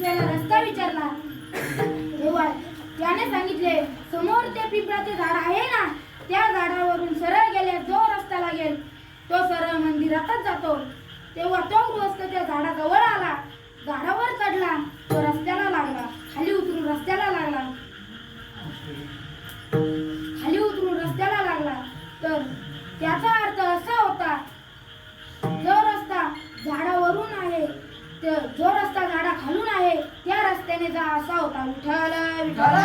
त्याला रस्ता विचारला तेव्हा त्याने सांगितले, समोर ते पिंपळाचे झाड आहे ना, त्या झाडावरून सरळ गेल्यास जो रस्ता लागेल तो सरळ मंदिरातच जातो. तेव्हा तो गृहस्थ त्या झाडाजवळ आला, झाडावर चढला, तो रस्त्याला लागला, खाली उतरून रस्त्याला लागला, खाली उतरून रस्त्याला लागला. तर त्याचा अर्थ असा होता, जो रस्ता झाडावरून आहे, जो रस्ता झाडा खालून आहे त्या रस्त्याने जा असा होता. विठ्ठल विठ्ठल.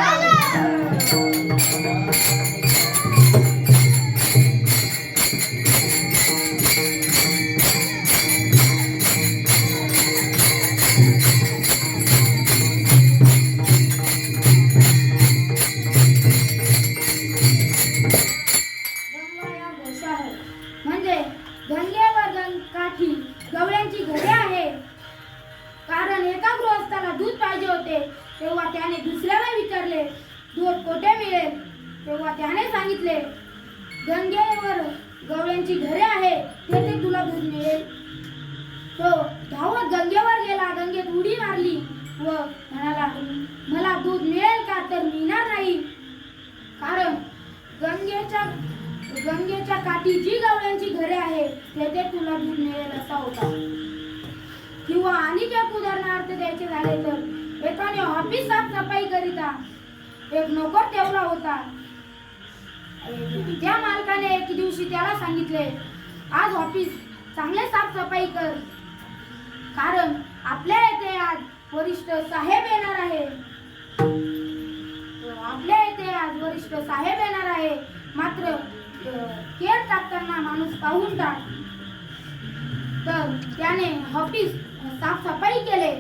म्हणजे गंगेवर काठी गवळ्यांची घरे आहे. कारण एका गृहस्थाला दूध पाहिजे होते. तेव्हा त्याने दुसऱ्याला विचारले, दूध कोठे मिळेल? तेव्हा त्याने सांगितले, गंगेवर गवळ्यांची घरे आहे, तेथे तुला दूध मिळेल. तो धावत गंगेवर गेला, गंगेत उडी मारली व म्हणाला, मला दूध मिळेल का? तर मिळणार नाही. कारण गंगेच्या काठी जी गवळ्यांची घरे आहे तेथे तुला दूध मिळेल असा होता. किंवा आणि एक उदाहरणार्थ द्यायचे झाले तर एकाने ऑफिस साफसफाई करिता एक नोकर ठेवला होता. त्या मालकाने एक दिवशी त्याला सांगितले, आज ऑफिस चांगले साफसफाई कर, कारण आपल्या येथे आज वरिष्ठ साहेब येणार आहे. आपल्या येथे आज वरिष्ठ साहेब येणार आहे, मात्र केर टाकताना माणूस पाहून टाक. तर त्याने ऑफिस साफसफाई केले,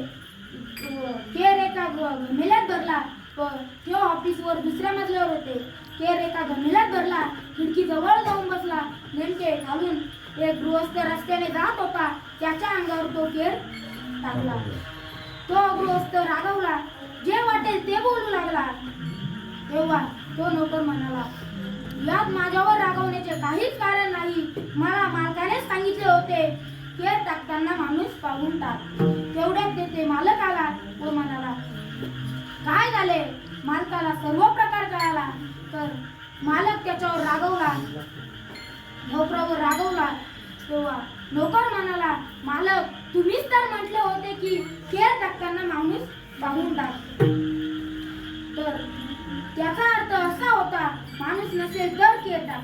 केर एका गमेल्यात भरला. तो ऑफिसवर दुसऱ्या मजल्यावर होते. केर एका गमेल्यात भरला, खिडकी जवळ जाऊन बसला. नेमके खालून एक गृहस्थ रस्त्याने जात होता, त्याच्या अंगावर तो केर टाकला. तो गृहस्थ रागावला, जे वाटेल ते बोलू लागला. तेव्हा तो नोकर म्हणाला, यात माझ्यावर रागवण्याचे काहीच कारण नाही. मला मालकानेच सांगितले होते, केर टाकताना माणूस पाहून टाक. तेवढ्यात तेथे मालक आला व म्हणाला, काय झाले? मालकाला सर्व प्रकार कळाला. तर मालक त्याच्यावर रागवला, नोकरावर रागवला. तेव्हा नोकर म्हणाला, मालक तुम्हीच तर म्हटले होते की केर टाकताना माणूस पाहून टाक. तर त्याचा अर्थ असा होता, माणूस नसेल तर केर टाक.